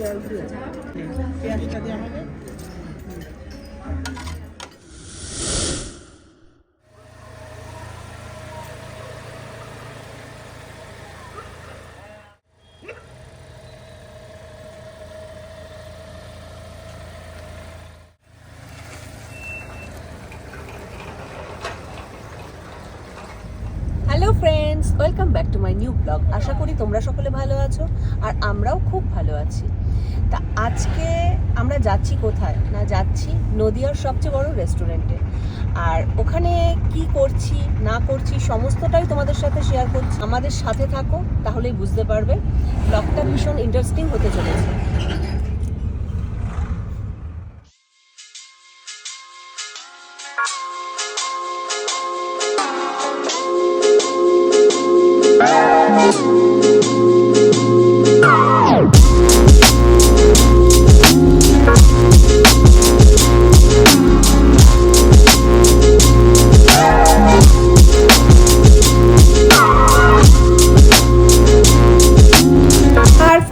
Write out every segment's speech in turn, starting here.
পেঁয়াজটা দিয়ে আমাকে hello friends, welcome back to my new blog. আশা করি তোমরা সকলে ভালো আছো আর আমরাও খুব ভালো আছি। তা আজকে আমরা যাচ্ছি কোথায় না, যাচ্ছি নদিয়ার সবচেয়ে বড় রেস্টুরেন্টে। আর ওখানে কি করছি না করছি সমস্তটাই তোমাদের সাথে শেয়ার করছি। আমাদের সাথে থাকো, তাহলেই বুঝতে পারবে। ব্লগটা ভীষণ ইন্টারেস্টিং হতে চলেছে।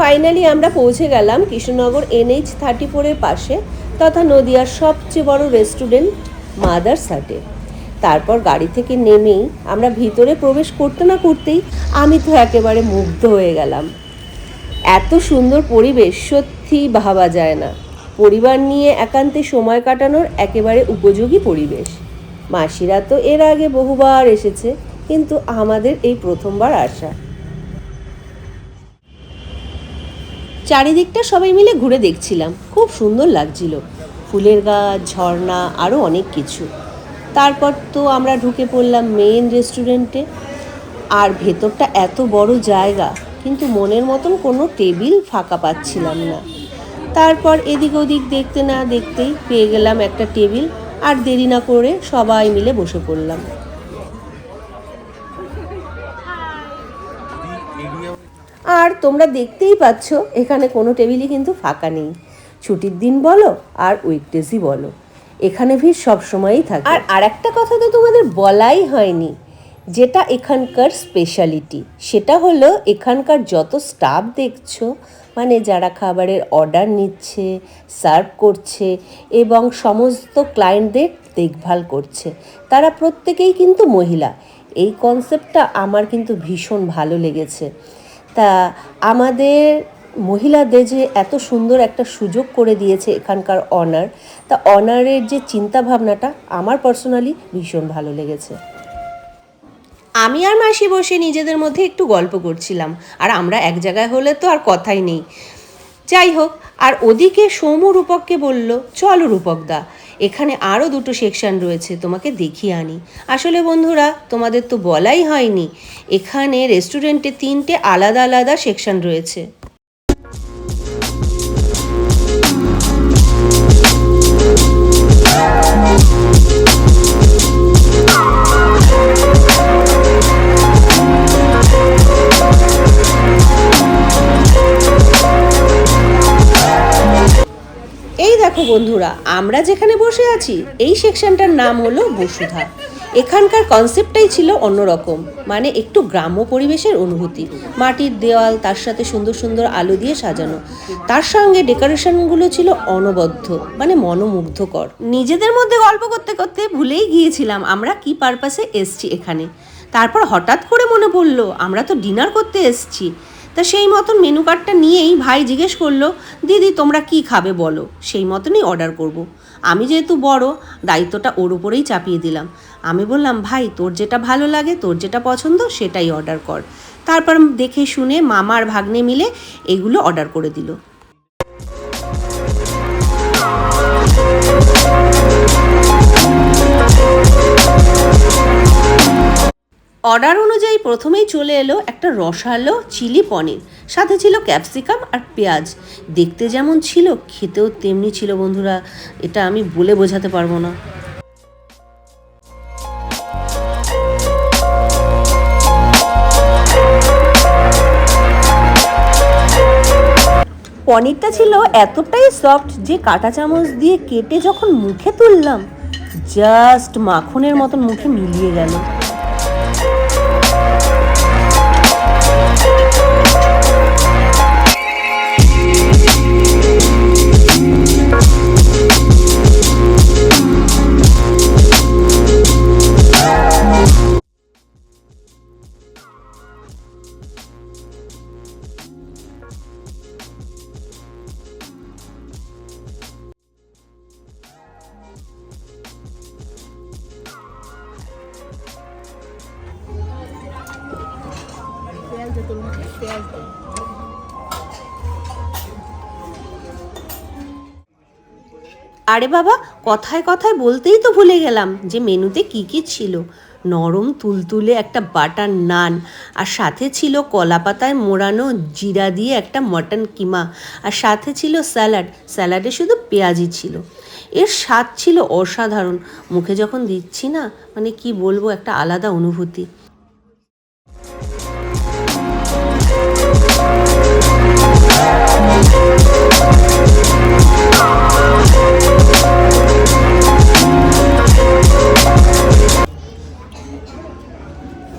ফাইনালি আমরা পৌঁছে গেলাম কৃষ্ণনগর NH-34-এর পাশে তথা নদিয়ার সবচেয়ে বড় রেস্টুরেন্ট মাদার্স হাটে। তারপর গাড়ি থেকে নেমেই আমরা ভিতরে প্রবেশ করতে না করতেই আমি তো একেবারে মুগ্ধ হয়ে গেলাম। এত সুন্দর পরিবেশ সত্যি ভাবা যায় না। পরিবার নিয়ে একান্তে সময় কাটানোর একেবারে উপযোগী পরিবেশ। মাসিরা তো এর আগে বহুবার এসেছে, কিন্তু আমাদের এই প্রথমবার আসা। চারিদিকটা সবাই মিলে ঘুরে দেখছিলাম, খুব সুন্দর লাগছিল। ফুলের গাছ, ঝর্ণা, আরও অনেক কিছু। তারপর তো আমরা ঢুকে পড়লাম মেইন রেস্টুরেন্টে। আর ভেতরটা এত বড় জায়গা, কিন্তু মনের মতন কোনো টেবিল ফাঁকা পাচ্ছিলাম না। তারপর এদিক ওদিক দেখতে না দেখতেই পেয়ে গেলাম একটা টেবিল। আর দেরি না করে সবাই মিলে বসে পড়লাম। আর তোমরা দেখতেই পাচ্ছ এখানে কোনো টেবিলই কিন্তু ফাঁকা নেই। ছুটির দিন বলো আর উইকডেজই বলো, এখানে ভিড় সবসময়ই থাকে। আর আরেকটা কথা তো তোমাদের বলাই হয়নি, যেটা এখানকার স্পেশালিটি, সেটা হলো এখানকার যত স্টাফ দেখছো, মানে যারা খাবারের অর্ডার নিচ্ছে, সার্ভ করছে এবং সমস্ত ক্লায়েন্টদের দেখভাল করছে, তারা প্রত্যেকেই কিন্তু মহিলা। এই কনসেপ্টটা আমার কিন্তু ভীষণ ভালো লেগেছে। তা আমাদের মহিলাদের যে এত সুন্দর একটা সুযোগ করে দিয়েছে এখানকার অনার, তা অনারের যে চিন্তা ভাবনাটা আমার পার্সোনালি ভীষণ ভালো লেগেছে। আমি আর মাসি বসে নিজেদের মধ্যে একটু গল্প করছিলাম, আর আমরা এক জায়গায় হলে তো আর কথাই নেই। যাই হোক, আর ওদিকে সৌম্য রূপককে বলল, চলো রূপকদা, এখানে আরও দুটো সেকশন রয়েছে, তোমাকে দেখিয়ে আনি। আসলে বন্ধুরা, তোমাদের তো বলাই হয়নি, এখানে রেস্টুরেন্টে 3টে আলাদা আলাদা সেকশন রয়েছে। এই দেখো বন্ধুরা, আমরা যেখানে বসে আছি এই সেকশনটার নাম হলো বসুধা। এখানকার কনসেপ্টটাই ছিল অন্যরকম, মানে একটু গ্রাম্য পরিবেশের অনুভূতি। মাটির দেওয়াল, তার সাথে সুন্দর সুন্দর আলো দিয়ে সাজানো, তার সঙ্গে ডেকোরেশনগুলো ছিল অনবদ্য, মানে মনোমুগ্ধকর। নিজেদের মধ্যে গল্প করতে করতে ভুলেই গিয়েছিলাম আমরা কি পারপাসে এসছি এখানে। তারপর হঠাৎ করে মনে পড়লো আমরা তো ডিনার করতে এসছি। তা সেই মতন মেনু কার্ডটা নিয়েই ভাই জিজ্ঞেস করলো, দিদি তোমরা কি খাবে বলো, সেই মতনই অর্ডার করব। আমি যেহেতু বড়, দায়িত্বটা ওর উপরেই চাপিয়ে দিলাম। আমি বললাম, ভাই তোর যেটা ভালো লাগে, তোর যেটা পছন্দ সেটাই অর্ডার কর। তারপর দেখে শুনে মামা আর ভাগ্নে মিলে এগুলো অর্ডার করে দিল। অর্ডার অনুযায়ী প্রথমেই চলে এলো একটা রসালো চিলি পনির, সাথে ছিল ক্যাপসিকাম আর পেঁয়াজ। দেখতে যেমন ছিল, খেতেও তেমনি ছিল বন্ধুরা, এটা আমি বলে বোঝাতে পারবো না। পনিরটা ছিল এতটাই সফট যে কাঁটা চামচ দিয়ে কেটে যখন মুখে তুললাম, জাস্ট মাখনের মতন মুখে মিলিয়ে গেল। যে তোর মুখে পেঁয়াজ দেয়। আরে বাবা, কথায় কথায় বলতেই তো ভুলে গেলাম যে মেনুতে কি কি ছিল। নরম তুলতুলে একটা বাটার নান, আর সাথে ছিল কলা পাতায় মোড়ানো জিরা দিয়ে একটা মটন কিমা, আর সাথে ছিল স্যালাড। স্যালাডে শুধু পেঁয়াজই ছিল। এর স্বাদ ছিল অসাধারণ। মুখে যখন দিচ্ছি না, মানে কি বলবো, একটা আলাদা অনুভূতি।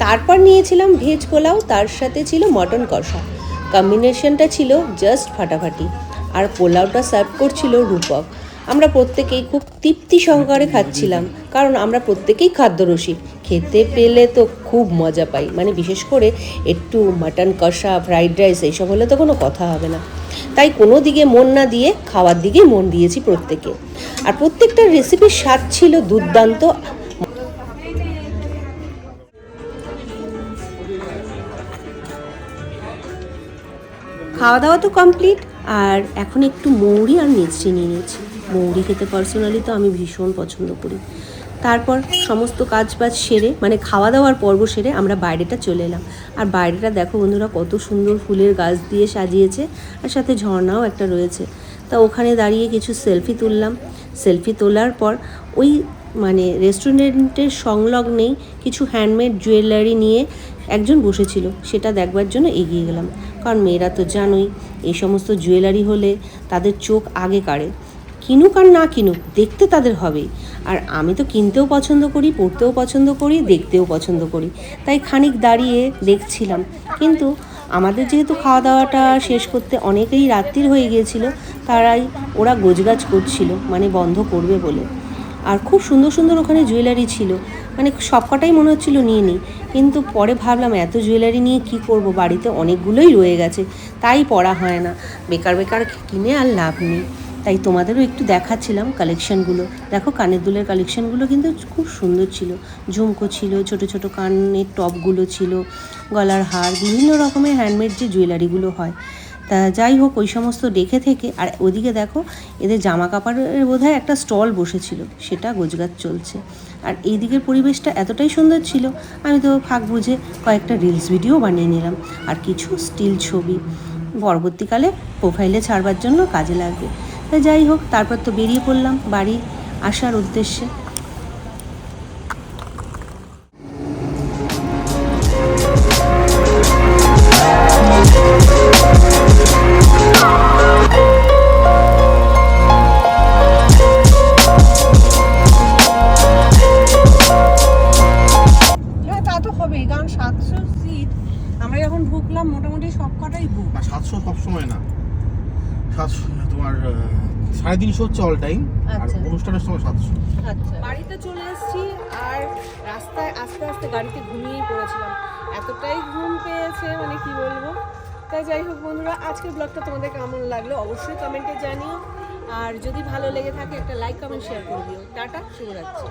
তারপর নিয়েছিলাম ভেজ পোলাও, তার সাথে ছিল মটন কষা। কম্বিনেশনটা ছিল জাস্ট ফাটাফাটি। আর পোলাওটা সার্ভ করছিল রূপক। আমরা প্রত্যেকেই খুব তৃপ্তি সহকারে খাচ্ছিলাম, কারণ আমরা প্রত্যেকেই খাদ্যরসিক। খেতে পেলে তো খুব মজা পাই, মানে বিশেষ করে একটু মাটন কষা, ফ্রাইড রাইস এইসব হলে তো কোনো কথা হবে না। তাই কোনো দিকে মন না দিয়ে খাওয়ার দিকেই মন দিয়েছি প্রত্যেকে। আর প্রত্যেকটা রেসিপির স্বাদ ছিল দুর্দান্ত। খাওয়া দাওয়া তো কমপ্লিট, আর এখন একটু মৌরি আর মিষ্টি নিয়ে নিয়েছি। মৌরি খেতে পার্সোনালি তো আমি ভীষণ পছন্দ করি। তারপর সমস্ত কাজবাজ সেরে, মানে খাওয়া দাওয়ার পর্ব সেরে আমরা বাইরেটা চলে এলাম। আর বাইরেটা দেখো বন্ধুরা, কত সুন্দর ফুলের গাছ দিয়ে সাজিয়েছে, আর সাথে ঝর্ণাও একটা রয়েছে। তা ওখানে দাঁড়িয়ে কিছু সেলফি তুললাম। সেলফি তোলার পর ওই মানে রেস্টুরেন্টের সংলগ্নেই কিছু হ্যান্ডমেড জুয়েলারি নিয়ে একজন বসেছিল, সেটা দেখবার জন্য এগিয়ে গেলাম। কারণ মেয়েরা তো জানোই, এই সমস্ত জুয়েলারি হলে তাদের চোখ আগে কাড়ে। কিনুক আর না কিনুক, দেখতে তাদের হবেই। আর আমি তো কিনতেও পছন্দ করি, পড়তেও পছন্দ করি, দেখতেও পছন্দ করি। তাই খানিক দাঁড়িয়ে দেখছিলাম। কিন্তু আমাদের যেহেতু খাওয়া দাওয়াটা শেষ করতে অনেকেই রাত্রির হয়ে গিয়েছিল, তারাই ওরা গোছগাছ করছিল, মানে বন্ধ করবে বলে। আর খুব সুন্দর সুন্দর ওখানে জুয়েলারি ছিল, মানে সবকটাই মনে হচ্ছিল নিয়ে নিই। কিন্তু পরে ভাবলাম এত জুয়েলারি নিয়ে কি করব, বাড়িতে অনেকগুলোই রয়ে গেছে, তাই পরা হয় না। বেকার বেকার কিনে আর লাভ নেই। তাই তোমাদেরও একটু দেখাচ্ছিলাম কালেকশানগুলো। দেখো, কানের দুলের কালেকশানগুলো কিন্তু খুব সুন্দর ছিল। ঝুমকো ছিল, ছোট ছোট কানের টপগুলো ছিল, গলার হার, বিভিন্ন রকমের হ্যান্ডমেড যে জুয়েলারিগুলো হয়। তা যাই হোক, ওই সমস্ত দেখে থেকে, আর ওদিকে দেখো এদের জামা কাপড়ের বোধহয় একটা স্টল বসেছিল, সেটা গোছগাছ চলছে। আর এই দিকের পরিবেশটা এতটাই সুন্দর ছিল, আমি তো ফাঁক বুঝে কয়েকটা রিলস ভিডিও বানিয়ে নিলাম, আর কিছু স্টিল ছবি পরবর্তীকালে প্রোফাইলে ছাড়বার জন্য কাজে লাগবে। তা যাই হোক, তারপর তো বেরিয়ে পড়লাম বাড়ি আসার উদ্দেশ্যে। কারণ 700 সিট আমরা যখন ঢুকলাম, মোটামুটি সব কটাই বুক। 700 সবসময় না, 700 তোমার 350 হচ্ছে অল টাইম, আর অনুষ্ঠানের সময় 700। আচ্ছা, বাড়িতে চলে এসেছি, আর রাস্তায় আস্তে আস্তে গাড়িতে ঘুমিয়েই পড়েছিলাম। এতটাই ঘুম পেয়েছে, মানে কি বলবো। তাই যাই হোক বন্ধুরা, আজকের ব্লগটা তোমাদের কেমন লাগলো অবশ্যই কমেন্টে জানিও। আর যদি ভালো লেগে থাকে একটা লাইক, কমেন্ট, শেয়ার করে দিও। টাটা, শুভরাত্রি।